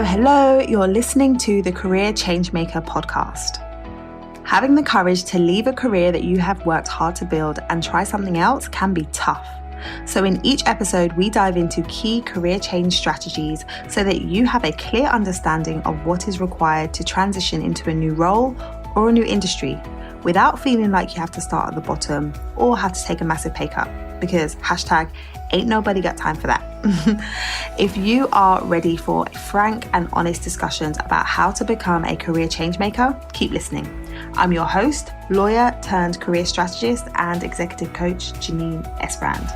Hello, you're listening to the Career Changemaker podcast. Having the courage to leave a career that you have worked hard to build and try something else can be tough. So in each episode, we dive into key career change strategies so that you have a clear understanding of what is required to transition into a new role or a new industry without feeling like you have to start at the bottom or have to take a massive pay cut, because #ain't nobody got time for that. If you are ready for frank and honest discussions about how to become a career change maker, keep listening. I'm your host, lawyer turned career strategist and executive coach, Janine Esbrand.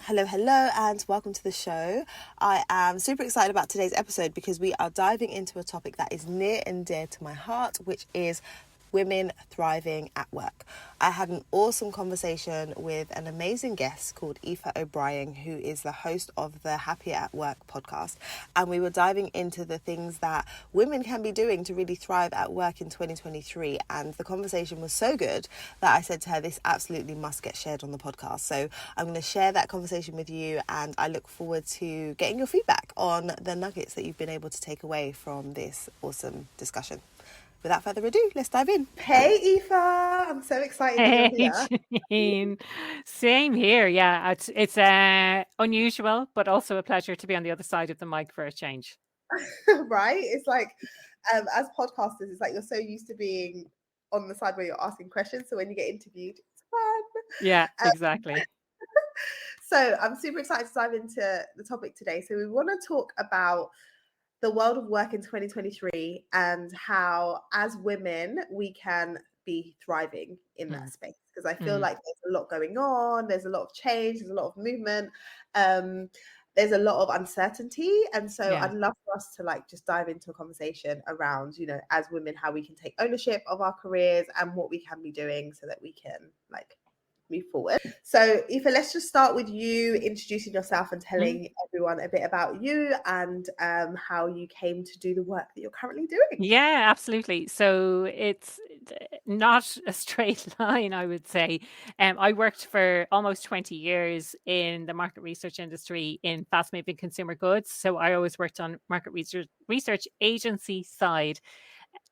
Hello, and welcome to the show. I am super excited about today's episode because we are diving into a topic that is near and dear to my heart, which is women thriving at work. I had an awesome conversation with an amazing guest called Aoife O'Brien, who is the host of the Happier at Work podcast. And we were diving into the things that women can be doing to really thrive at work in 2023. And the conversation was so good that I said to her, this absolutely must get shared on the podcast. So I'm going to share that conversation with you, and I look forward to getting your feedback on the nuggets that you've been able to take away from this awesome discussion. Without further ado, let's dive in. Hey, Aoife, I'm so excited that you're here. Janine. Same here. Yeah, it's unusual, but also a pleasure to be on the other side of the mic for a change. Right? It's like, as podcasters, it's like you're so used to being on the side where you're asking questions. So when you get interviewed, it's fun. Yeah, exactly. So I'm super excited to dive into the topic today. So we want to talk about the world of work in 2023 and how, as women, we can be thriving in that space. Because I feel like there's a lot going on, there's a lot of change, there's a lot of movement, there's a lot of uncertainty. And so I'd love for us to just dive into a conversation around, as women, how we can take ownership of our careers and what we can be doing so that we can move forward. So Aoife, let's just start with you introducing yourself and telling everyone a bit about you and how you came to do the work that you're currently doing. Yeah, absolutely. So it's not a straight line, I would say. I worked for almost 20 years in the market research industry in fast-moving consumer goods. So I always worked on market research agency side.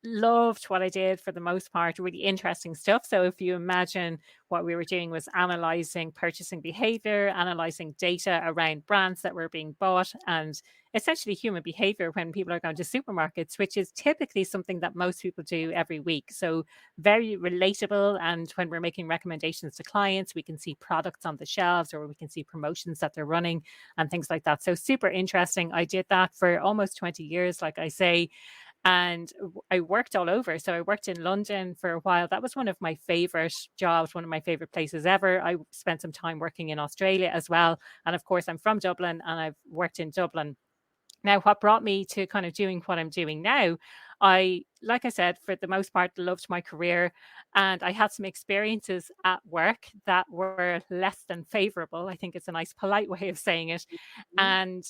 Loved what I did for the most part, really interesting stuff. So if you imagine what we were doing was analyzing purchasing behavior, analyzing data around brands that were being bought, and essentially human behavior when people are going to supermarkets, which is typically something that most people do every week. So very relatable. And when we're making recommendations to clients, we can see products on the shelves or we can see promotions that they're running and things like that. So super interesting. I did that for almost 20 years, like I say. And I worked all over. So I worked in London for a while. That was one of my favorite jobs, one of my favorite places ever. I spent some time working in Australia as well. And of course, I'm from Dublin and I've worked in Dublin. Now, what brought me to kind of doing what I'm doing now, like I said, for the most part, loved my career, and I had some experiences at work that were less than favorable. I think it's a nice, polite way of saying it. And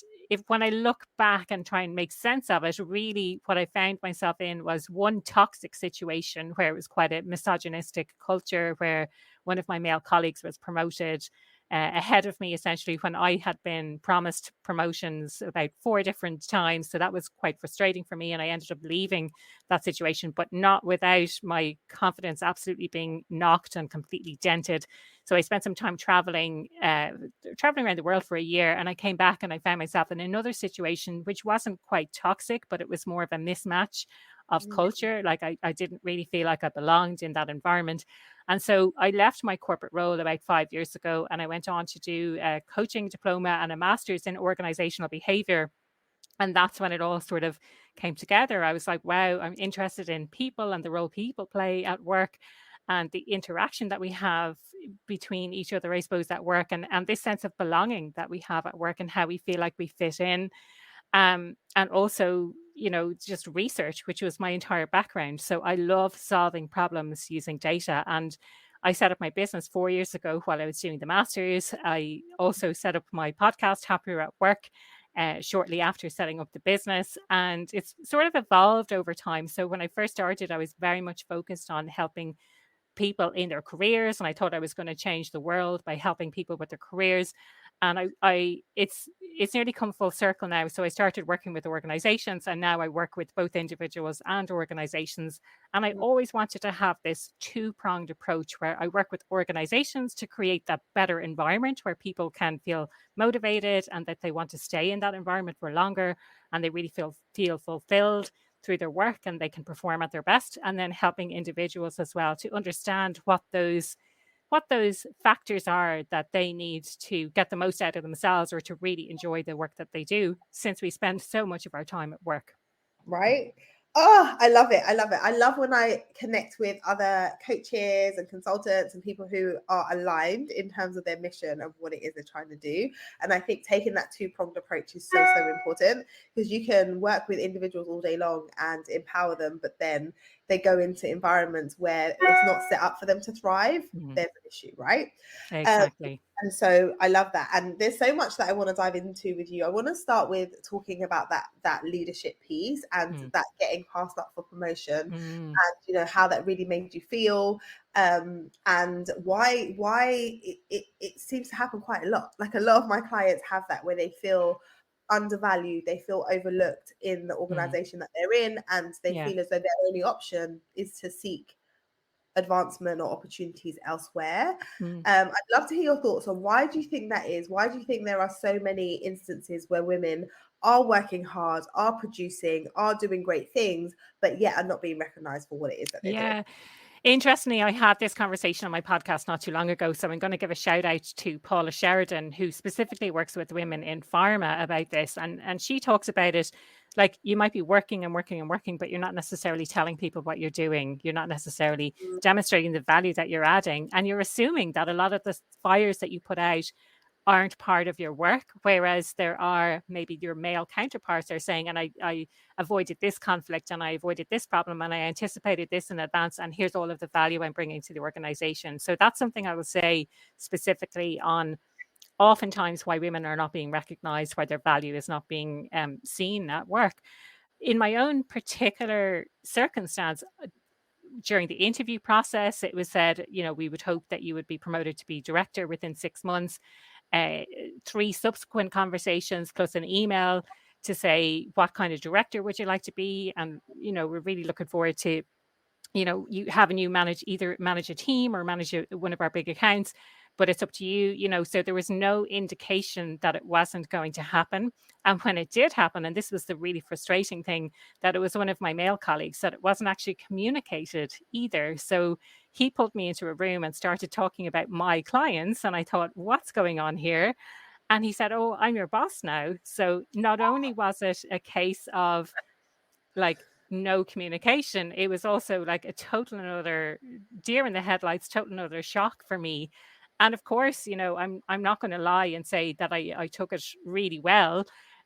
when I look back and try and make sense of it, really what I found myself in was one toxic situation where it was quite a misogynistic culture, where one of my male colleagues was promoted ahead of me, essentially, when I had been promised promotions about 4 different times. So that was quite frustrating for me. And I ended up leaving that situation, but not without my confidence absolutely being knocked and completely dented. So I spent some time traveling around the world for a year. And I came back and I found myself in another situation, which wasn't quite toxic, but it was more of a mismatch of culture. Like I didn't really feel like I belonged in that environment. And so I left my corporate role about 5 years ago, and I went on to do a coaching diploma and a master's in organizational behavior. And that's when it all sort of came together. I was like, wow, I'm interested in people and the role people play at work and the interaction that we have between each other, I suppose, at work, and this sense of belonging that we have at work and how we feel like we fit in. And also, just research, which was my entire background. So I love solving problems using data. And I set up my business 4 years ago while I was doing the master's. I also set up my podcast, Happier at Work, shortly after setting up the business. And it's sort of evolved over time. So when I first started, I was very much focused on helping people in their careers, and I thought I was going to change the world by helping people with their careers. And it's it's nearly come full circle now. So I started working with organizations, and now I work with both individuals and organizations. And I always wanted to have this two-pronged approach where I work with organizations to create that better environment where people can feel motivated and that they want to stay in that environment for longer, and they really feel fulfilled through their work and they can perform at their best. And then helping individuals as well to understand what those factors are that they need to get the most out of themselves or to really enjoy the work that they do, since we spend so much of our time at work. Right? Oh, I love it. I love it. I love when I connect with other coaches and consultants and people who are aligned in terms of their mission of what it is they're trying to do. And I think taking that two-pronged approach is so, so important, because you can work with individuals all day long and empower them, but then they go into environments where it's not set up for them to thrive. There's an issue, right? Exactly. And so I love that. And there's so much that I want to dive into with you. I want to start with talking about that leadership piece and that getting passed up for promotion, and how that really made you feel, and why it seems to happen quite a lot. Like, a lot of my clients have that, where they feel undervalued, they feel overlooked in the organization that they're in, and they Yeah. feel as though their only option is to seek advancement or opportunities elsewhere. I'd love to hear your thoughts on, why do you think that is? Why do you think there are so many instances where women are working hard, are producing, are doing great things, but yet are not being recognized for what it is that they're doing? Yeah. Interestingly, I had this conversation on my podcast not too long ago. So I'm going to give a shout out to Paula Sheridan, who specifically works with women in pharma about this. And she talks about it like, you might be working and working and working, but you're not necessarily telling people what you're doing. You're not necessarily demonstrating the value that you're adding. And you're assuming that a lot of the fires that you put out aren't part of your work, whereas there are maybe your male counterparts are saying, and I avoided this conflict and I avoided this problem and I anticipated this in advance, and here's all of the value I'm bringing to the organization. So that's something I will say specifically on oftentimes why women are not being recognized, why their value is not being seen at work. In my own particular circumstance, during the interview process, it was said, we would hope that you would be promoted to be director within 6 months. 3 subsequent conversations plus an email to say, what kind of director would you like to be? And, we're really looking forward to, you having you manage a team or manage one of our big accounts, but it's up to you, so there was no indication that it wasn't going to happen. And when it did happen, and this was the really frustrating thing, that it was one of my male colleagues, that it wasn't actually communicated either. So he pulled me into a room and started talking about my clients, and I thought, what's going on here? And he said, oh, I'm your boss now. So not only was it a case of like no communication, it was also like a total another deer in the headlights, total another shock for me. And of course, I'm not going to lie and say that I took it really well,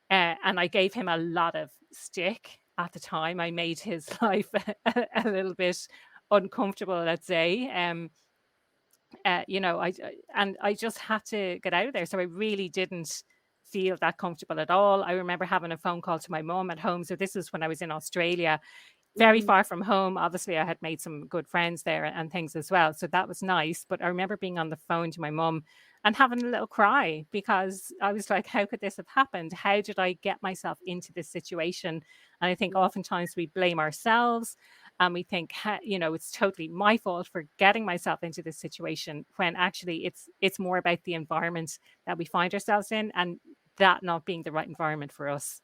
and I gave him a lot of stick at the time. I made his life a little bit uncomfortable, let's say. I just had to get out of there. So I really didn't feel that comfortable at all. I remember having a phone call to my mom at home. So this is when I was in Australia, very far from home. Obviously, I had made some good friends there and things as well. So that was nice. But I remember being on the phone to my mum and having a little cry, because I was like, how could this have happened? How did I get myself into this situation? And I think oftentimes we blame ourselves and we think, it's totally my fault for getting myself into this situation, when actually it's more about the environment that we find ourselves in, and that not being the right environment for us.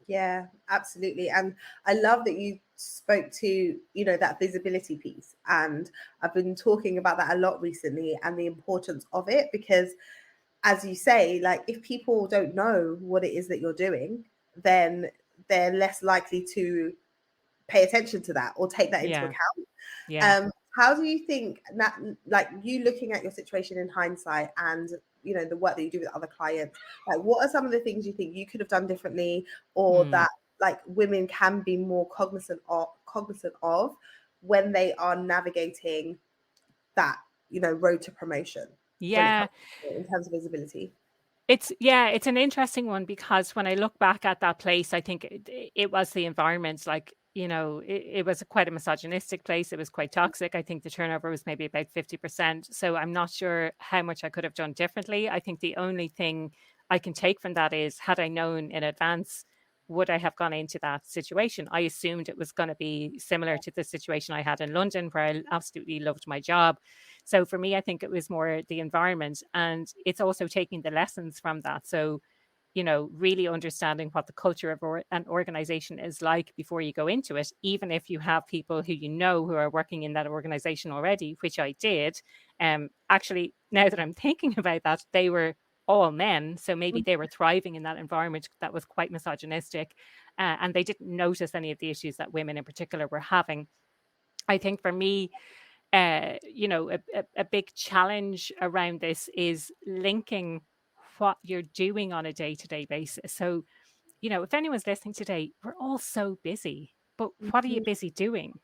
Yeah, absolutely. And I love that you spoke to, that visibility piece. And I've been talking about that a lot recently, and the importance of it, because as you say, like, if people don't know what it is that you're doing, then they're less likely to pay attention to that or take that into Yeah. account. Yeah. How do you think that, like, you looking at your situation in hindsight, and the work that you do with other clients, like, what are some of the things you think you could have done differently, or that, like, women can be more cognizant of when they are navigating that, road to promotion, when it Yeah. comes in terms of visibility? It's an interesting one, because when I look back at that place, I think it was the environment. Like, it was quite a misogynistic place. It was quite toxic. I think the turnover was maybe about 50%. So I'm not sure how much I could have done differently. I think the only thing I can take from that is, had I known in advance, would I have gone into that situation? I assumed it was going to be similar to the situation I had in London, where I absolutely loved my job. So for me, I think it was more the environment, and it's also taking the lessons from that. So, really understanding what the culture of an organization is like before you go into it, even if you have people who are working in that organization already, which I did. Actually, now that I'm thinking about that, they were all men. So maybe they were thriving in that environment that was quite misogynistic, and they didn't notice any of the issues that women in particular were having. I think for me, a big challenge around this is linking what you're doing on a day to day basis. So, if anyone's listening today, we're all so busy, but what are you Mhm. busy doing?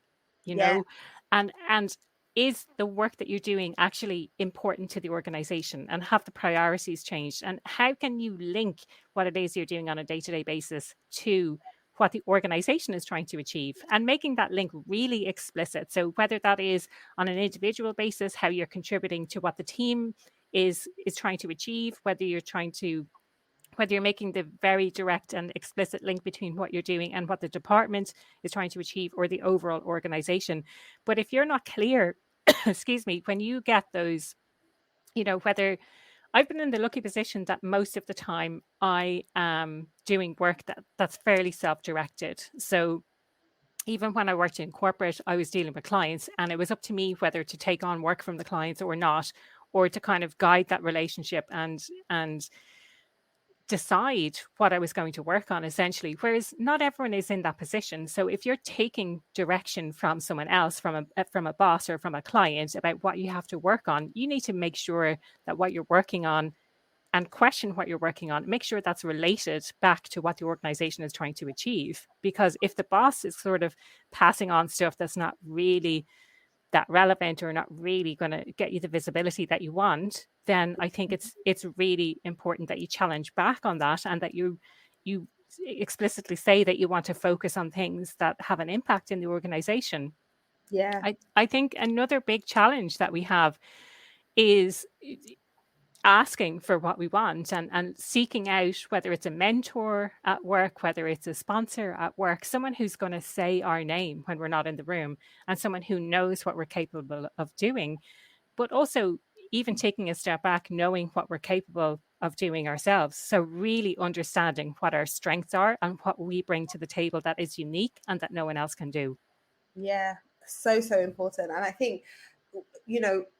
You Yeah, know, and is the work that you're doing actually important to the organization, and have the priorities changed? And how can you link what it is you're doing on a day to day basis to what the organization is trying to achieve, and making that link really explicit? So whether that is on an individual basis, how you're contributing to what the team is trying to achieve, whether you're making the very direct and explicit link between what you're doing and what the department is trying to achieve, or the overall organization. But if you're not clear, excuse me, when you get those, whether I've been in the lucky position that most of the time I am doing work that's fairly self-directed. So even when I worked in corporate, I was dealing with clients, and it was up to me whether to take on work from the clients or not, or to kind of guide that relationship and decide what I was going to work on, essentially. Whereas not everyone is in that position. So if you're taking direction from someone else, from a boss or from a client, about what you have to work on, you need to make sure that what you're working on, and question what you're working on, make sure that's related back to what the organization is trying to achieve. Because if the boss is sort of passing on stuff that's not really that relevant, or not really going to get you the visibility that you want, then I think it's really important that you challenge back on that, and that you explicitly say that you want to focus on things that have an impact in the organization. yeah, I think another big challenge that we have is asking for what we want, and seeking out, whether it's a mentor at work, whether it's a sponsor at work, someone who's going to say our name when we're not in the room, and someone who knows what we're capable of doing. But also, even taking a step back, knowing what we're capable of doing ourselves. So really understanding what our strengths are and what we bring to the table that is unique and that no one else can do. yeah. So important. And I think,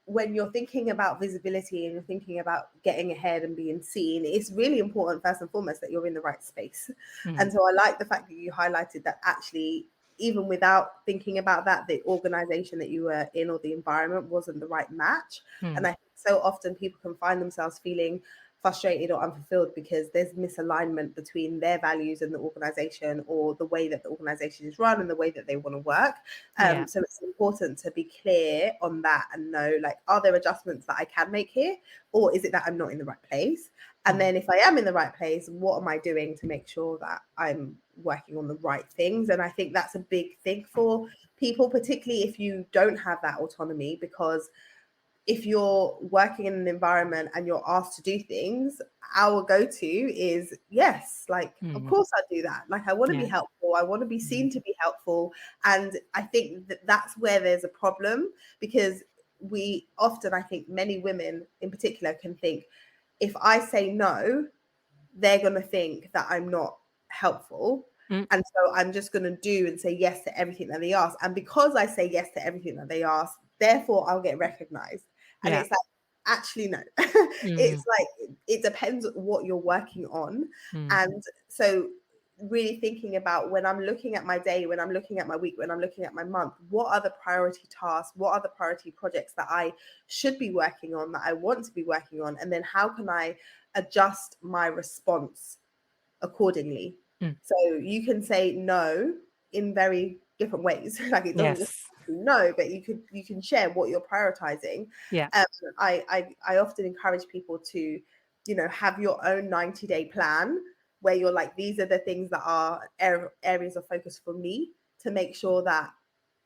when you're thinking about visibility and you're thinking about getting ahead and being seen, it's really important, first and foremost, that you're in the right space. Mm, And so I like the fact that you highlighted that actually, even without thinking about that, the organization that you were in or the environment wasn't the right match. And mm, I think so often people can find themselves feeling frustrated or unfulfilled because there's misalignment between their values and the organization, or the way that the organization is run and the way that they want to work. yeah. So it's important to be clear on that and know, like, are there adjustments that I can make here, or is it that I'm not in the right place? And Mm, then if I am in the right place, what am I doing to make sure that I'm working on the right things? And I think that's a big thing for people, particularly if you don't have that autonomy, because if you're working in an environment and you're asked to do things, our go-to is yes, like, of mm, course I do that. Like, I want to be yeah. helpful. I want to be seen to be helpful. And I think that that's where there's a problem, because we often, I think many women in particular can think, if I say no, they're going to think that I'm not helpful. Mm, And so I'm just going to do and say yes to everything that they ask. And because I say yes to everything that they ask, therefore I'll get recognized. And yeah. it's like, actually, no. Mm, It's like, it depends what you're working on. mm, And so, really thinking about, when I'm looking at my day, when I'm looking at my week, when I'm looking at my month, what are the priority tasks? What are the priority projects that I should be working on, that I want to be working on? And then how can I adjust my response accordingly? mm, So you can say no in very different ways. Like, it doesn't just yes. be no, but you can share what you're prioritizing. Yeah. Um, I often encourage people to, have your own 90-day plan, where you're like, these are the things that are areas of focus for me, to make sure that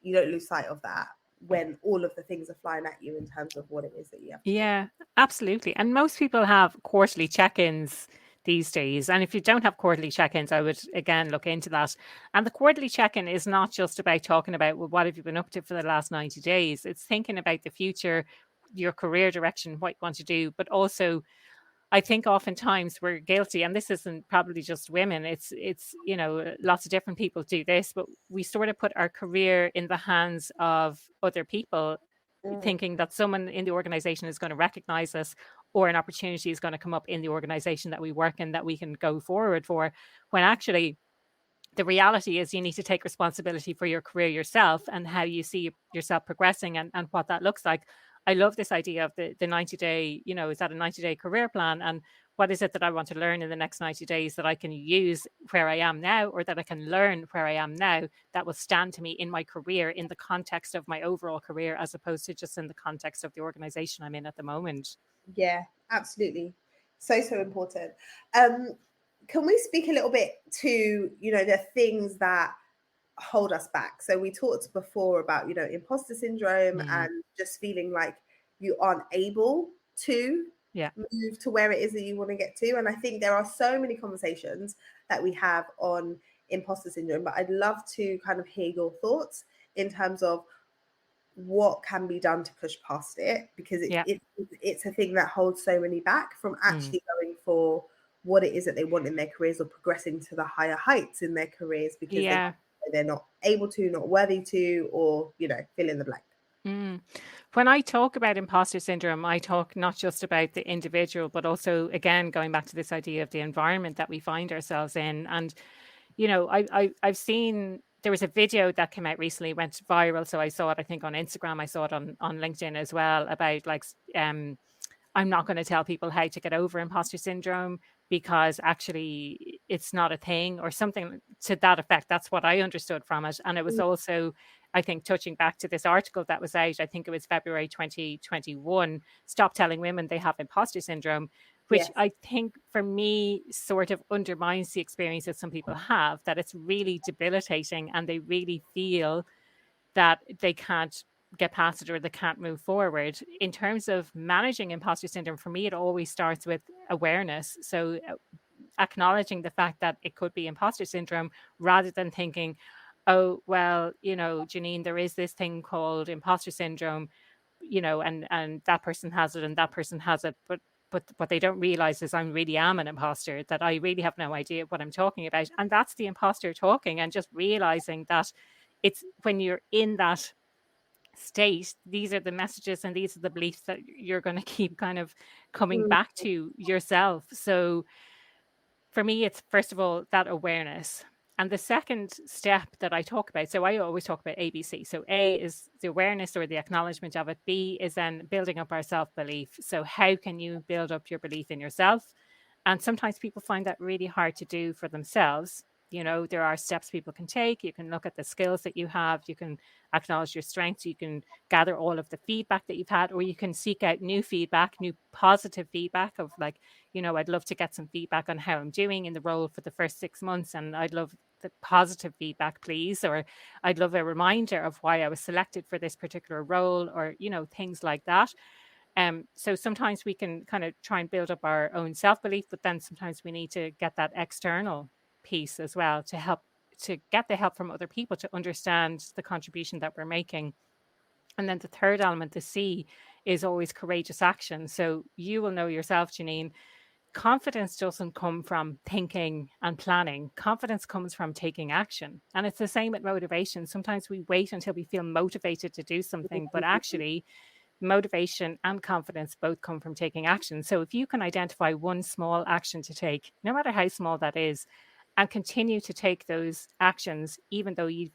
you don't lose sight of that when all of the things are flying at you in terms of what it is that you have to do. Yeah, absolutely. And most people have quarterly check-ins, these days. And if you don't have quarterly check-ins, I would again look into that. And the quarterly check-in is not just about talking about, well, what have you been up to for the last 90 days? It's thinking about the future, your career direction, what you want to do, but also I think oftentimes we're guilty, and this isn't probably just women. It's lots of different people do this, but we sort of put our career in the hands of other people, Mm, thinking that someone in the organization is going to recognize us, or an opportunity is going to come up in the organization that we work in that we can go forward for. When actually the reality is you need to take responsibility for your career yourself and how you see yourself progressing, and what that looks like. I love this idea of the 90 day, is that a 90-day career plan? And what is it that I want to learn in the next 90 days that I can use where I am now, or that I can learn where I am now, that will stand to me in my career, in the context of my overall career, as opposed to just in the context of the organization I'm in at the moment. yeah, absolutely. So important. Um, can we speak a little bit to, the things that hold us back? So we talked before about, imposter syndrome Mm, and just feeling like you aren't able to yeah. move to where it is that you want to get to. And I think there are so many conversations that we have on imposter syndrome, but I'd love to kind of hear your thoughts in terms of what can be done to push past it, because Yeah. it's a thing that holds so many back from Mm, actually going for what it is that they want in their careers, or progressing to the higher heights in their careers, because yeah. they're not able to, not worthy to, or fill in the blank. Mm. When I talk about imposter syndrome, I talk not just about the individual, but also, again, going back to this idea of the environment that we find ourselves in. And, I've seen there was a video that came out recently, went viral. So I saw it, I think, on Instagram. I saw it on LinkedIn as well, about like I'm not going to tell people how to get over imposter syndrome, because actually it's not a thing, or something to that effect. That's what I understood from it. And it was Mm, also, I think, touching back to this article that was out, I think it was February 2021, Stop Telling Women They Have Imposter Syndrome, which yes. I think for me sort of undermines the experience that some people have, that it's really debilitating and they really feel that they can't get past it, or they can't move forward. In terms of managing imposter syndrome, for me, it always starts with awareness. So, acknowledging the fact that it could be imposter syndrome, rather than thinking, oh, well, Janine, there is this thing called imposter syndrome, and that person has it and that person has it. But what they don't realize is I really am an imposter, that I really have no idea what I'm talking about. And that's the imposter talking, and just realizing that it's when you're in that state, these are the messages and these are the beliefs that you're going to keep kind of coming Mm, back to yourself. So for me, it's first of all that awareness. And the second step that I talk about, so I always talk about ABC. So A is the awareness or the acknowledgement of it. B is then building up our self belief. So, how can you build up your belief in yourself? And sometimes people find that really hard to do for themselves. There are steps people can take. You can look at the skills that you have. You can acknowledge your strengths. You can gather all of the feedback that you've had, or you can seek out new feedback, new positive feedback of like, I'd love to get some feedback on how I'm doing in the role for the first 6 months. And I'd love the positive feedback, please. Or I'd love a reminder of why I was selected for this particular role, or, things like that. So sometimes we can kind of try and build up our own self belief, but then sometimes we need to get that external piece as well, to help, to get the help from other people to understand the contribution that we're making. And then the third element, the C, is always courageous action. So you will know yourself, Janine, confidence doesn't come from thinking and planning. Confidence comes from taking action. And it's the same with motivation. Sometimes we wait until we feel motivated to do something, but actually, motivation and confidence both come from taking action. So if you can identify one small action to take, no matter how small that is, and continue to take those actions, even though you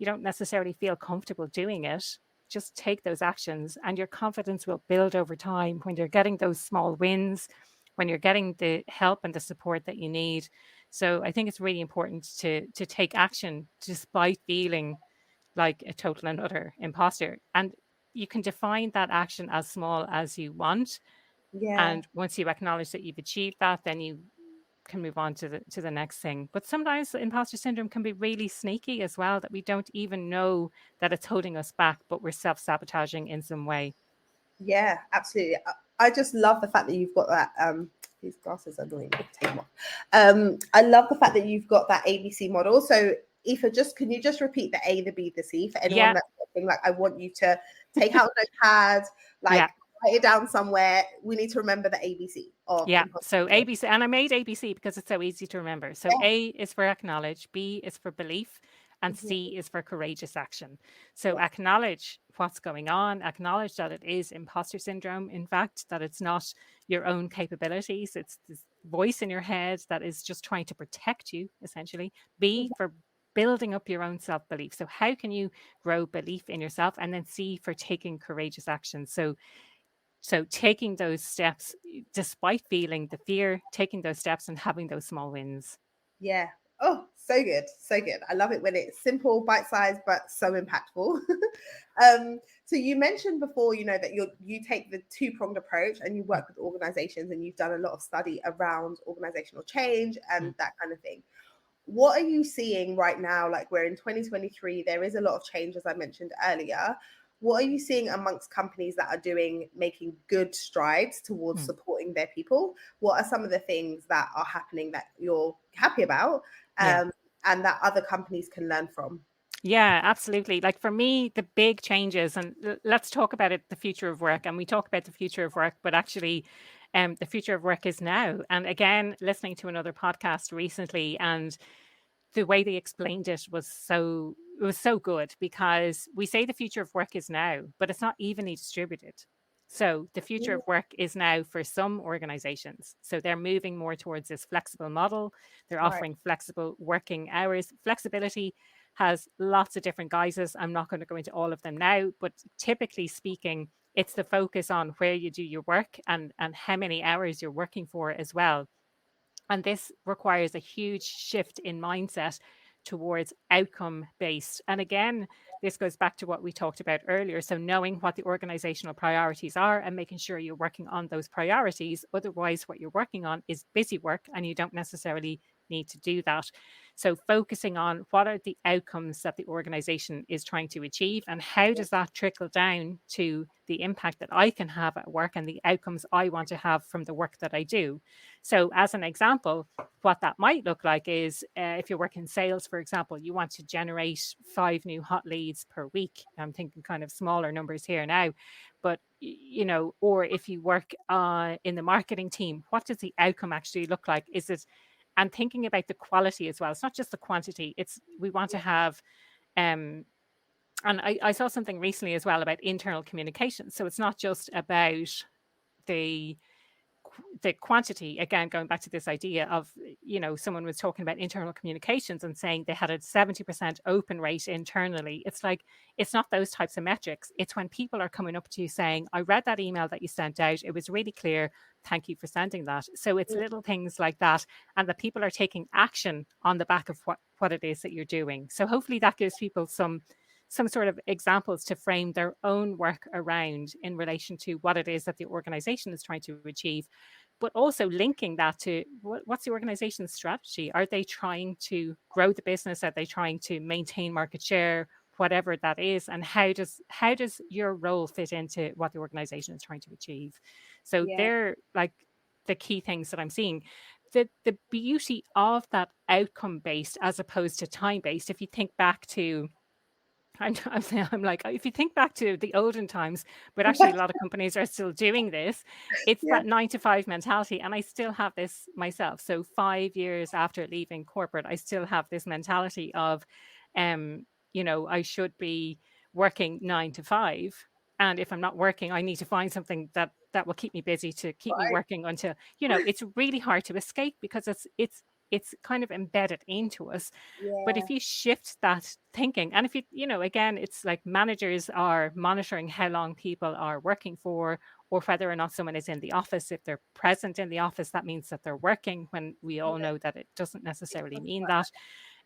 don't necessarily feel comfortable doing it, just take those actions and your confidence will build over time when you're getting those small wins, when you're getting the help and the support that you need. So I think it's really important to take action despite feeling like a total and utter imposter. And you can define that action as small as you want. yeah. And once you acknowledge that you've achieved that, then you can move on to the next thing. But sometimes imposter syndrome can be really sneaky as well, that we don't even know that it's holding us back, but we're self-sabotaging in some way. Yeah, absolutely. I just love the fact that you've got that These glasses annoy me. Take them off. I love the fact that you've got that ABC model. So, Aoife, can you just repeat the A, the B, the C for anyone Yeah. that's watching? Like, I want you to take out a notepad, like Yeah. write it down somewhere. We need to remember the ABC of Yeah. imposter So syndrome. ABC, and I made ABC because it's so easy to remember. So Yeah. A is for acknowledge, B is for belief, and Mhm. C is for courageous action. So Yeah. acknowledge what's going on, acknowledge that it is imposter syndrome, in fact, that it's not your own capabilities, it's this voice in your head that is just trying to protect you, essentially. B for building up your own self belief. So, how can you grow belief in yourself? And then C for taking courageous action. So taking those steps, despite feeling the fear, taking those steps and having those small wins. Yeah. Oh, so good. So good. I love it when it's simple, bite-sized, but so impactful. So you mentioned before, that you take the two-pronged approach and you Mm, work with organizations and you've done a lot of study around organizational change mm, and that kind of thing. What are you seeing right now? Like, we're in 2023, there is a lot of change, as I mentioned earlier. What are you seeing amongst companies that are making good strides towards mm. supporting their people? What are some of the things that are happening that you're happy about, Yeah. um, and that other companies can learn from? Yeah, absolutely. Like for me, the big changes, and let's talk about it, the future of work. And we talk about the future of work, but actually, the future of work is now. And again, listening to another podcast recently, and the way they explained it was so good, because we say the future of work is now, but it's not evenly distributed. So the future Mm. of work is now for some organizations. So they're moving more towards this flexible model. They're Right. offering flexible working hours. Flexibility has lots of different guises. I'm not going to go into all of them now, but typically speaking, it's the focus on where you do your work and how many hours you're working for as well. And this requires a huge shift in mindset towards outcome based. And again, this goes back to what we talked about earlier. So, knowing what the organizational priorities are and making sure you're working on those priorities. Otherwise, what you're working on is busy work and you don't necessarily need to do that. So, focusing on what are the outcomes that the organization is trying to achieve and how does that trickle down to the impact that I can have at work and the outcomes I want to have from the work that I do. So, as an example, what that might look like is if you're working sales, for example, you want to generate 5 new hot leads per week. I'm thinking kind of smaller numbers here now, but or if you work in the marketing team, what does the outcome actually look like? Is it and thinking about the quality as well? It's not just the quantity. It's we want to have um, and I saw something recently as well about internal communication. So it's not just about the the quantity, again going back to this idea of someone was talking about internal communications and saying they had a 70% open rate internally. It's like, it's not those types of metrics. It's when people are coming up to you saying, I read that email that you sent out, it was really clear, thank you for sending that. So it's little things like that, and that people are taking action on the back of what it is that you're doing. So hopefully that gives people some sort of examples to frame their own work around in relation to what it is that the organization is trying to achieve, but also linking that to what's the organization's strategy? Are they trying to grow the business? Are they trying to maintain market share? Whatever that is, and how does your role fit into what the organization is trying to achieve? So Yeah. they're like the key things that I'm seeing. The beauty of that outcome based as opposed to time based, if you think back to I'm like, if you think back to the olden times, but actually a lot of companies are still doing this, it's Yeah. that 9 to 5 mentality. And I still have this myself. So 5 years after leaving corporate, I still have this mentality of, um, I should be working 9 to 5. And if I'm not working, I need to find something that will keep me busy to keep me Right. working until, it's really hard to escape because it's kind of embedded into us. But Yeah. if you shift that thinking, and if again, it's like managers are monitoring how long people are working for, or whether or not someone is in the office. If they're present in the office, that means that they're working, when we all Yeah. know that it doesn't It necessarily doesn't mean work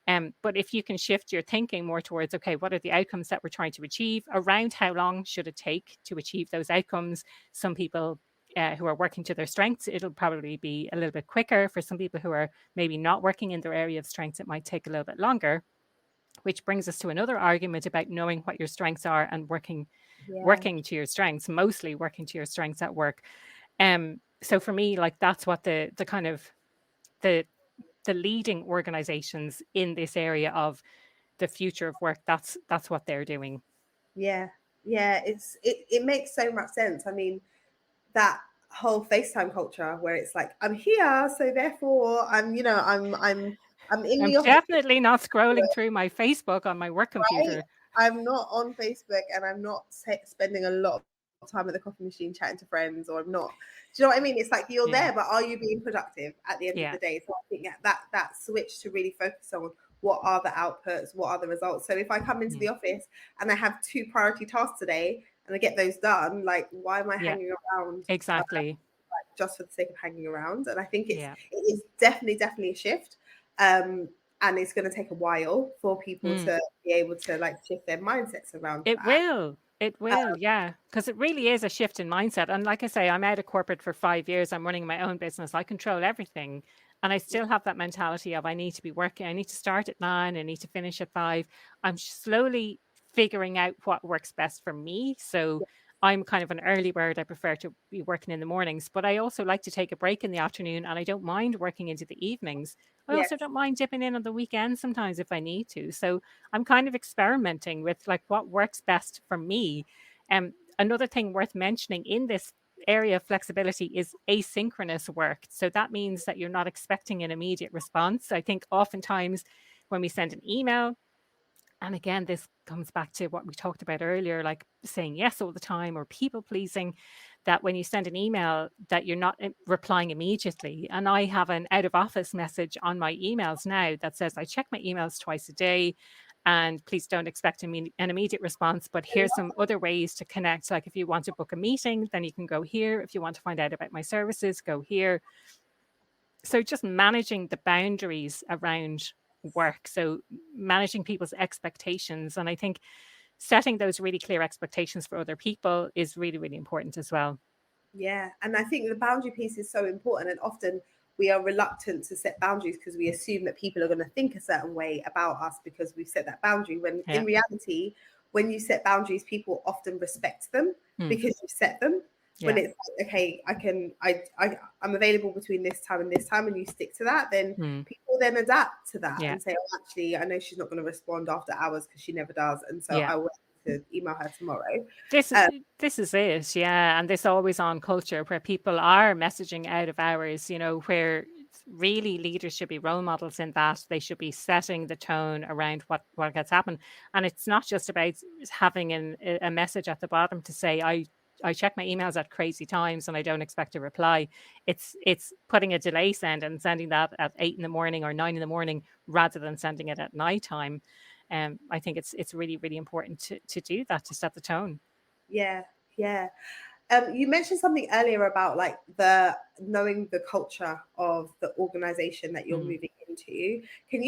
that. But if you can shift your thinking more towards, okay, what are the outcomes that we're trying to achieve? Around how long should it take to achieve those outcomes? Some people who are working to their strengths, it'll probably be a little bit quicker. For some people who are maybe not working in their area of strengths, it might take a little bit longer, which brings us to another argument about knowing what your strengths are and working like. Yeah. working to your strengths, mostly working to your strengths at work. So for me, like that's what the kind of the the leading organizations in this area of the future of work, that's what they're doing. Yeah, yeah, it makes so much sense. I mean, that whole FaceTime culture where it's like, I'm here, so therefore I'm in I'm the office. definitely not scrolling through my Facebook on my work Right? computer. I'm not on Facebook, and I'm not spending a lot of time at the coffee machine chatting to friends, or I'm not. Do you know what I mean? It's like you're Yeah. there, but are you being productive at the end of Yeah. the day? So I think that switch to really focus on what are the outputs, what are the results. So if I come into Mm. the office and I have 2 priority tasks today and I get those done, like why am I Yeah. hanging around Exactly. just for the sake of hanging around? And I think Yeah. it is definitely a shift. Um, and it's going to take a while for people Mm. to be able to like shift their mindsets around It that. will. It will, yeah. Because it really is a shift in mindset. And like I say, I'm out of corporate for 5 years. I'm running my own business. I control everything. And I still have that mentality of I need to be working. I need to start at 9. I need to finish at 5. I'm slowly figuring out what works best for me. So I'm kind of an early bird. I prefer to be working in the mornings, but I also like to take a break in the afternoon and I don't mind working into the evenings. I also Yes, don't mind dipping in on the weekend sometimes if I need to. So I'm kind of experimenting with like what works best for me. Another thing worth mentioning in this area of flexibility is asynchronous work. So that means that you're not expecting an immediate response. I think oftentimes when we send an email, and again, this comes back to what we talked about earlier, like saying yes all the time or people pleasing, that when you send an email that you're not replying immediately. And I have an out of office message on my emails now that says I check my emails twice a day and please don't expect an immediate response, but here's some other ways to connect. Like if you want to book a meeting, then you can go here. If you want to find out about my services, go here. So just managing the boundaries around work, so managing people's expectations, and I think setting those really clear expectations for other people is really, really important as well. yeah. And I think the boundary piece is so important. And often we are reluctant to set boundaries because we assume that people are going to think a certain way about us because we've set that boundary. When Yeah. in reality, when you set boundaries, people often respect them Mm. because you set them. When Yeah. it's like, okay, I'm available between this time and this time, and you stick to that, then Mm. people then adapt to that Yeah. and say, oh, actually, I know she's not going to respond after hours because she never does, and so Yeah. I will to email her tomorrow. This Um, this is it, yeah, and this always on culture where people are messaging out of hours, where really leaders should be role models in that they should be setting the tone around what gets happened, and it's not just about having a message at the bottom to say I check my emails at crazy times and I don't expect a reply. It's putting a delay send and sending that at 8 in the morning or 9 in the morning rather than sending it at nighttime. I think it's really really important to do that to set the tone. yeah, yeah. You mentioned something earlier about like the knowing the culture of the organization that you're Mm. moving into. Can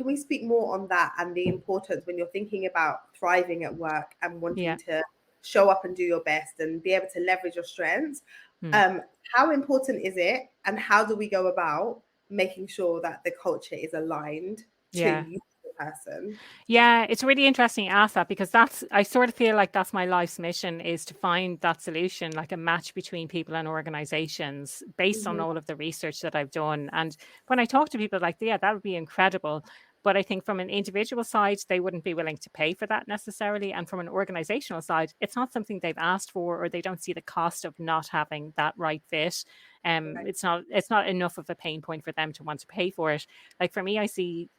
we speak more on that and the importance when you're thinking about thriving at work and wanting Yeah. to show up and do your best and be able to leverage your strengths? Mm. Um, how important is it, and how do we go about making sure that the culture is aligned to Yeah. you as a person? Yeah, it's really interesting you ask that because I sort of feel like that's my life's mission is to find that solution, like a match between people and organizations based on Mhm. all of the research that I've done. And when I talk to people like, yeah, that would be incredible. But I think from an individual side, they wouldn't be willing to pay for that necessarily. And from an organizational side, it's not something they've asked for or they don't see the cost of not having that right fit. Right. It's not enough of a pain point for them to want to pay for it. Like for me, I see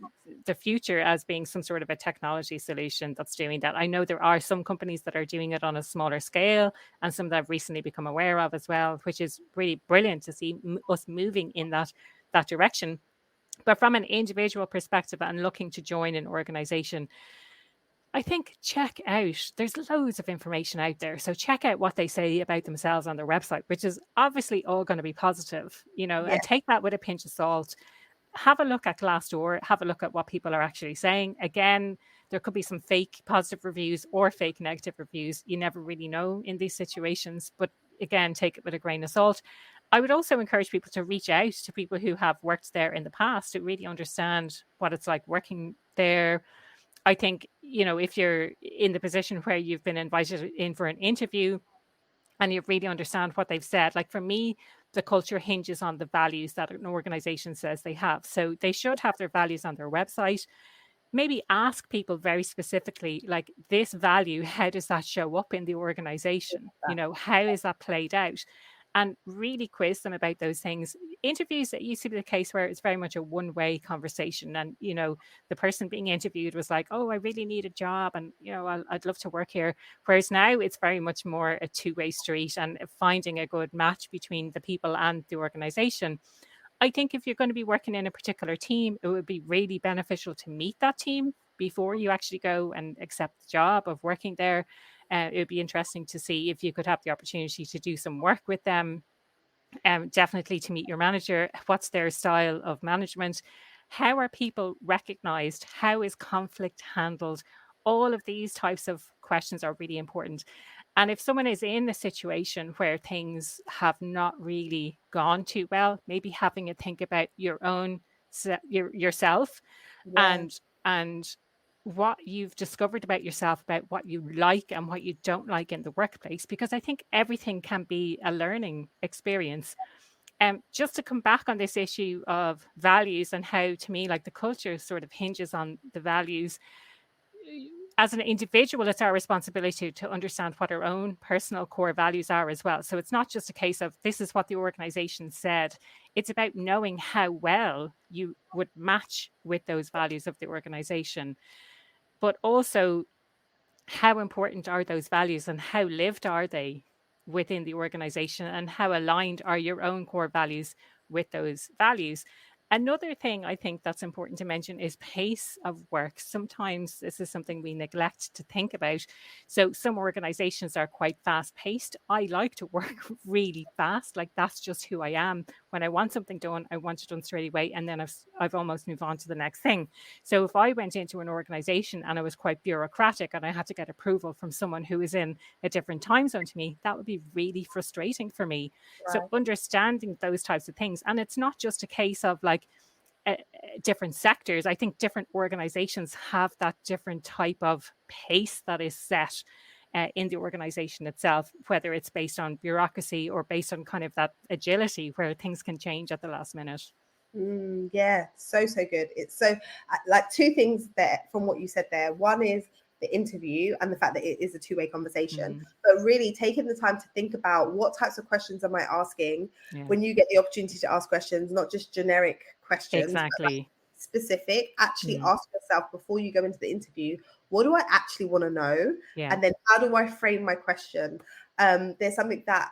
the future as being some sort of a technology solution that's doing that. I know there are some companies that are doing it on a smaller scale and some that I've recently become aware of as well, which is really brilliant to see us moving in that direction. But from an individual perspective and looking to join an organization, I think check out, there's loads of information out there. So check out what they say about themselves on their website, which is obviously all going to be positive, Yeah. and take that with a pinch of salt. Have a look at Glassdoor, have a look at what people are actually saying. Again, there could be some fake positive reviews or fake negative reviews. You never really know in these situations, but again, take it with a grain of salt. I would also encourage people to reach out to people who have worked there in the past to really understand what it's like working there. I think, if you're in the position where you've been invited in for an interview, and you really understand what they've said. Like for me, the culture hinges on the values that an organization says they have. So they should have their values on their website. Maybe ask people very specifically, like, this value, how does that show up in the organization? You know, how is that played out? And really quiz them about those things. Interviews, it used to be the case where it's very much a one-way conversation. And, you know, the person being interviewed was like, oh, I really need a job and, you know, I'd love to work here. Whereas now it's very much more a two-way street and finding a good match between the people and the organization. I think if you're going to be working in a particular team, it would be really beneficial to meet that team before you actually go and accept the job of working there. It would be interesting to see if you could have the opportunity to do some work with them, definitely to meet your manager. What's their style of management? How are people recognized? How is conflict handled? All of these types of questions are really important. And if someone is in a situation where things have not really gone too well, maybe having a think about your own yourself Yeah. and and what you've discovered about yourself, about what you like and what you don't like in the workplace, because I think everything can be a learning experience. Just to come back on this issue of values and how, to me, like the culture sort of hinges on the values. As an individual, it's our responsibility to understand what our own personal core values are as well. So it's not just a case of this is what the organization said. It's about knowing how well you would match with those values of the organization, but also how important are those values and how lived are they within the organization, and how aligned are your own core values with those values. Another thing I think that's important to mention is pace of work. Sometimes this is something we neglect to think about. So some organizations are quite fast paced. I like to work really fast. Like that's just who I am. When I want something done, I want it done straight away, and then I've almost moved on to the next thing. So if I went into an organization and I was quite bureaucratic and I had to get approval from someone who is in a different time zone to me, that would be really frustrating for me. So Right. understanding those types of things, and it's not just a case of like different sectors. I think different organizations have that different type of pace that is set in the organization itself, whether it's based on bureaucracy or based on kind of that agility where things can change at the last minute. Yeah, so good. It's so like two things there from what you said there. One is the interview and the fact that it is a two-way conversation, Mm, but really taking the time to think about what types of questions am I asking yeah, when you get the opportunity to ask questions, not just generic questions, but like exactly. specific. Actually Mm, ask yourself before you go into the interview, what do I actually want to know? yeah. And then how do I frame my question? There's something that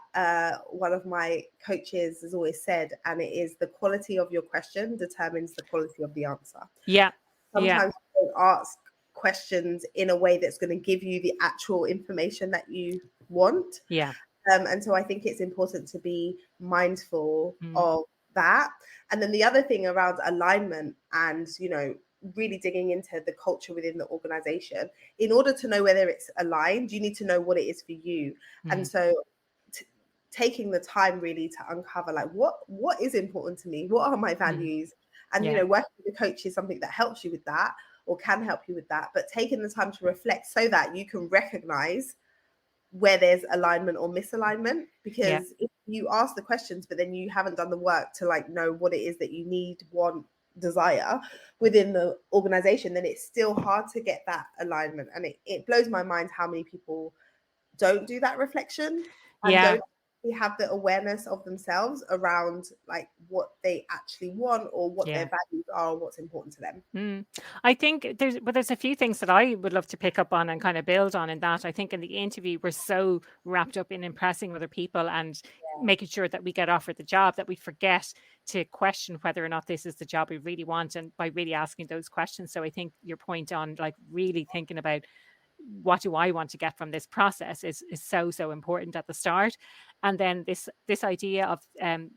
one of my coaches has always said, and it is the quality of your question determines the quality of the answer. Yeah. Yeah. Sometimes you don't ask questions in a way that's going to give you the actual information that you want. Yeah. And so I think it's important to be mindful Mm, of that. And then the other thing around alignment and, really digging into the culture within the organization, in order to know whether it's aligned, you need to know what it is for you. And mm, so taking the time really to uncover like what is important to me, what are my mm, values, and yeah. working with a coach is something that helps you with that or can help you with that, but taking the time to reflect so that you can recognize where there's alignment or misalignment. Yeah. Because if you ask the questions but then you haven't done the work to like know what it is that you need, want, desire within the organization, then it's still hard to get that alignment. And it blows my mind how many people don't do that reflection and Yeah. don't have the awareness of themselves around like what they actually want or what their Yeah. values are or what's important to them. Mm. I think there's a few things that I would love to pick up on and kind of build on in that. I think in the interview, we're so wrapped up in impressing other people and making sure that we get offered the job that we forget to question whether or not this is the job we really want, and by really asking those questions. So I think your point on like really thinking about what do I want to get from this process is so important at the start. And then this idea of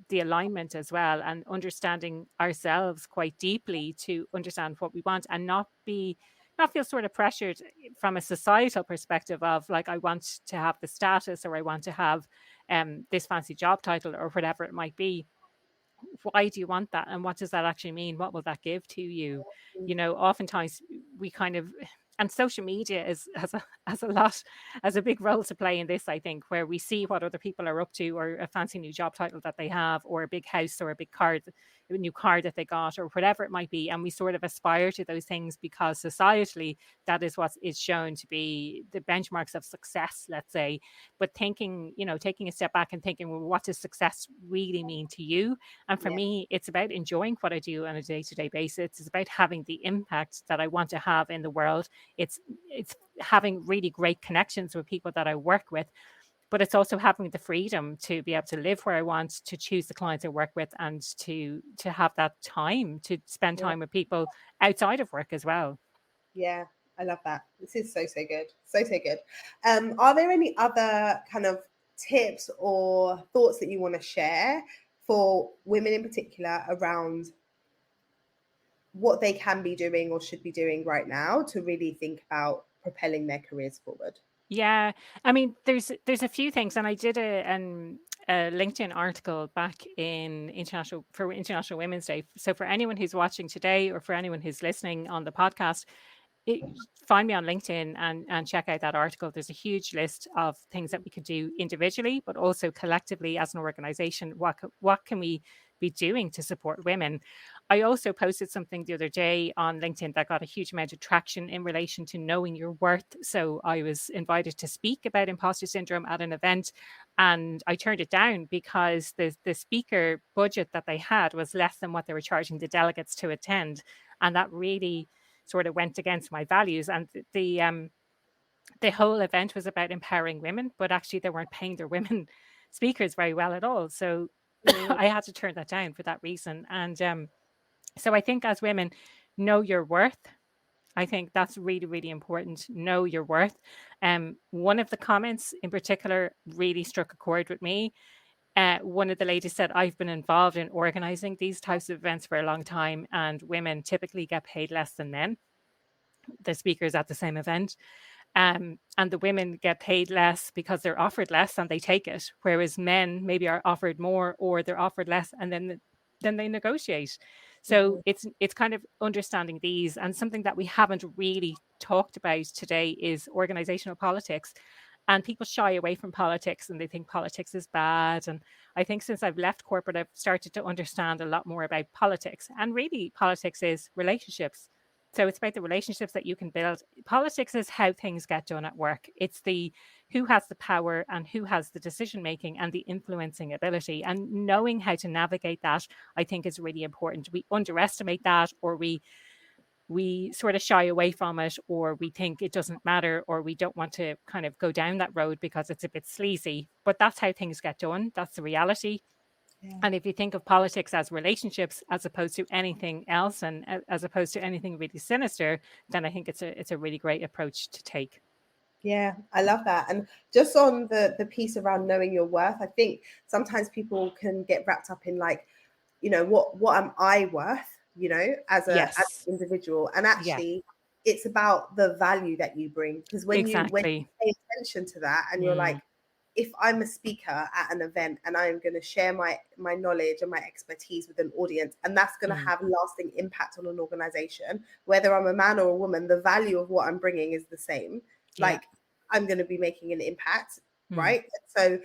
the alignment as well, and understanding ourselves quite deeply to understand what we want and not feel sort of pressured from a societal perspective of like I want to have the status or I want to have this fancy job title or whatever it might be. Why do you want that, and what does that actually mean? What will that give to you? You know, oftentimes we kind of and social media has a big role to play in this, I think, where we see what other people are up to, or a fancy new job title that they have, or a big house, or a big car, a new car that they got, or whatever it might be. And we sort of aspire to those things because societally that is what is shown to be the benchmarks of success, let's say. But thinking, taking a step back and thinking, well, what does success really mean to you? And for Yeah. me, it's about enjoying what I do on a day-to-day basis. It's about having the impact that I want to have in the world. It's having really great connections with people that I work with, but it's also having the freedom to be able to live where I want, to choose the clients I work with, and to have that time to spend Yeah. time with people outside of work as well. Yeah, I love that. This is so, so good. So, so good. Are there any other kind of tips or thoughts that you want to share for women in particular around what they can be doing or should be doing right now to really think about propelling their careers forward? Yeah, I mean, there's a few things, and I did a LinkedIn article back in International Women's Day. So for anyone who's watching today, or for anyone who's listening on the podcast, it, find me on LinkedIn and check out that article. There's a huge list of things that we could do individually, but also collectively as an organization. What can we be doing to support women? I also posted something the other day on LinkedIn that got a huge amount of traction in relation to knowing your worth. So I was invited to speak about imposter syndrome at an event, and I turned it down because the speaker budget that they had was less than what they were charging the delegates to attend, and that really sort of went against my values. And the whole event was about empowering women, but actually they weren't paying their women speakers very well at all. So Mm, I had to turn that down for that reason. And so I think as women, know your worth. I think that's really, really important. Know your worth. One of the comments in particular really struck a chord with me. One of the ladies said, I've been involved in organizing these types of events for a long time, and women typically get paid less than men, the speakers at the same event. And the women get paid less because they're offered less and they take it, whereas men maybe are offered more, or they're offered less and then they negotiate. So mhm. it's kind of understanding these. And something that we haven't really talked about today is organizational politics. And people shy away from politics and they think politics is bad. And I think since I've left corporate, I've started to understand a lot more about politics. And really, politics is relationships. So it's about the relationships that you can build. Politics is how things get done at work. It's the who has the power and who has the decision making and the influencing ability. And knowing how to navigate that, I think, is really important. We underestimate that, or we sort of shy away from it, or we think it doesn't matter, or we don't want to kind of go down that road because it's a bit sleazy. But that's how things get done. That's the reality. Yeah. And if you think of politics as relationships as opposed to anything else, and as opposed to anything really sinister, then I think it's a really great approach to take. Yeah, I love that. And just on the piece around knowing your worth, I think sometimes people can get wrapped up in like, what am I worth, as Yes. an individual. And Yeah. actually it's about the value that you bring. Because when you Exactly. pay attention to that and you're like, Mm, if I'm a speaker at an event and I am going to share my knowledge and my expertise with an audience, and that's going to mm, have lasting impact on an organization, whether I'm a man or a woman, the value of what I'm bringing is the same. yeah. Like, I'm going to be making an impact, Mm, right? So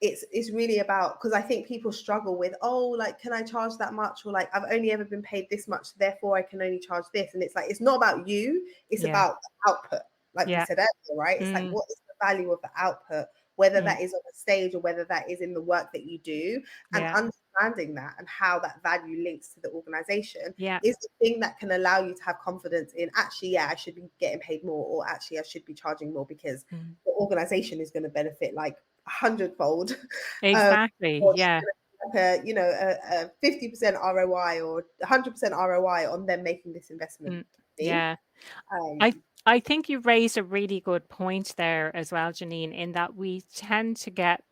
it's really about, because I think people struggle with, oh, like, can I charge that much, or like, I've only ever been paid this much, therefore I can only charge this. And it's like, it's not about you, it's yeah. about the output, like we Yeah. said earlier, right? It's like, Mm, what is the value of the output, whether mm, that is on the stage or whether that is in the work that you do. And yeah. understanding that and how that value links to the organization Yeah. is the thing that can allow you to have confidence in, actually, yeah, I should be getting paid more, or actually I should be charging more, because Mm. the organization is going to benefit like a hundredfold. Exactly. Or Yeah. like a 50% ROI or 100% ROI on them making this investment. Mm, See? yeah. I Um, I think you raise a really good point there as well, Janine, in that we tend to get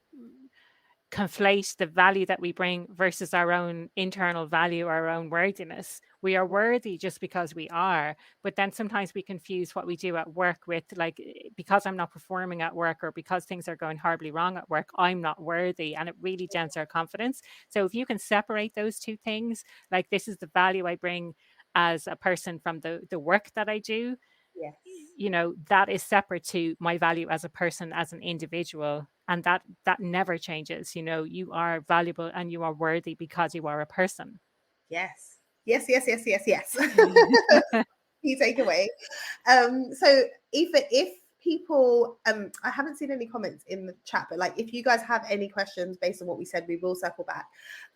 conflate the value that we bring versus our own internal value, our own worthiness. We are worthy just because we are, but then sometimes we confuse what we do at work with, like, because I'm not performing at work, or because things are going horribly wrong at work, I'm not worthy. And it really dents our confidence. So if you can separate those two things, like, this is the value I bring as a person from the work that I do, Yes. you know, that is separate to my value as a person, as an individual, and that never changes. You know, you are valuable and you are worthy because you are a person. Yes. Yes, yes, yes, yes, yes. Key takeaway. So if people, I haven't seen any comments in the chat, but like if you guys have any questions based on what we said, we will circle back.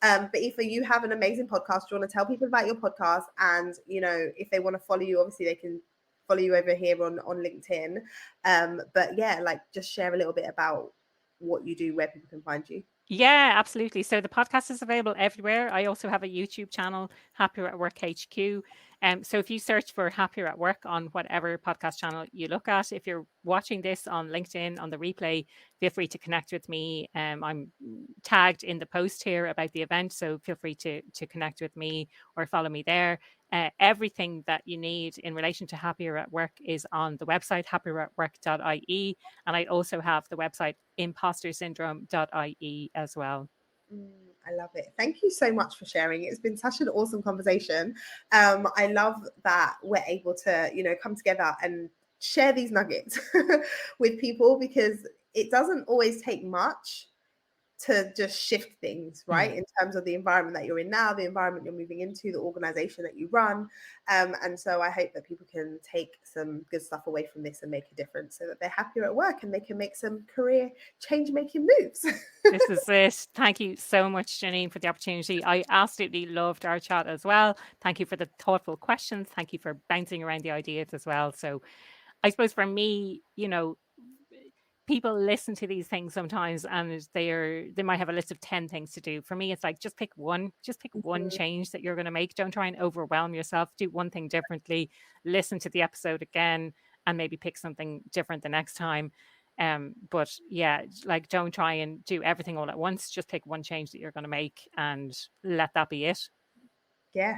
But Aoife, you have an amazing podcast. Do you want to tell people about your podcast? And you know, if they want to follow you, obviously they can follow you over here on LinkedIn. But yeah, like just share a little bit about what you do, where people can find you. Yeah, absolutely. So the podcast is available everywhere. I also have a YouTube channel, Happier at Work HQ. So if you search for Happier at Work on whatever podcast channel you look at, if you're watching this on LinkedIn on the replay, feel free to connect with me. I'm tagged in the post here about the event, so feel free to connect with me or follow me there. Everything that you need in relation to Happier at Work is on the website, happieratwork.ie. And I also have the website, impostersyndrome.ie as well. I love it. Thank you so much for sharing. It's been such an awesome conversation. I love that we're able to, you know, come together and share these nuggets with people, because it doesn't always take much to just shift things, right? In terms of the environment that you're in now, the environment you're moving into, the organization that you run. And so I hope that people can take some good stuff away from this and make a difference, so that they're happier at work and they can make some career change making moves. This is it. Thank you so much, Janine, for the opportunity. I absolutely loved our chat as well. Thank you for the thoughtful questions. Thank you for bouncing around the ideas as well. So I suppose for me, you know, people listen to these things sometimes and they might have a list of 10 things to do. For me, it's like just pick one change that you're going to make. Don't try and overwhelm yourself. Do one thing differently. Listen to the episode again and maybe pick something different the next time. But yeah, like don't try and do everything all at once. Just pick one change that you're going to make and let that be it. Yeah,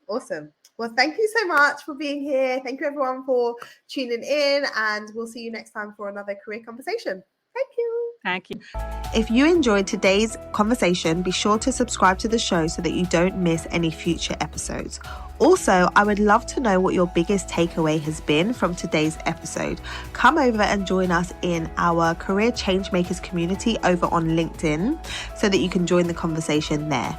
awesome. Well, thank you so much for being here. Thank you everyone for tuning in, and we'll see you next time for another career conversation. Thank you. Thank you. If you enjoyed today's conversation, be sure to subscribe to the show so that you don't miss any future episodes. Also, I would love to know what your biggest takeaway has been from today's episode. Come over and join us in our Career Changemakers community over on LinkedIn so that you can join the conversation there.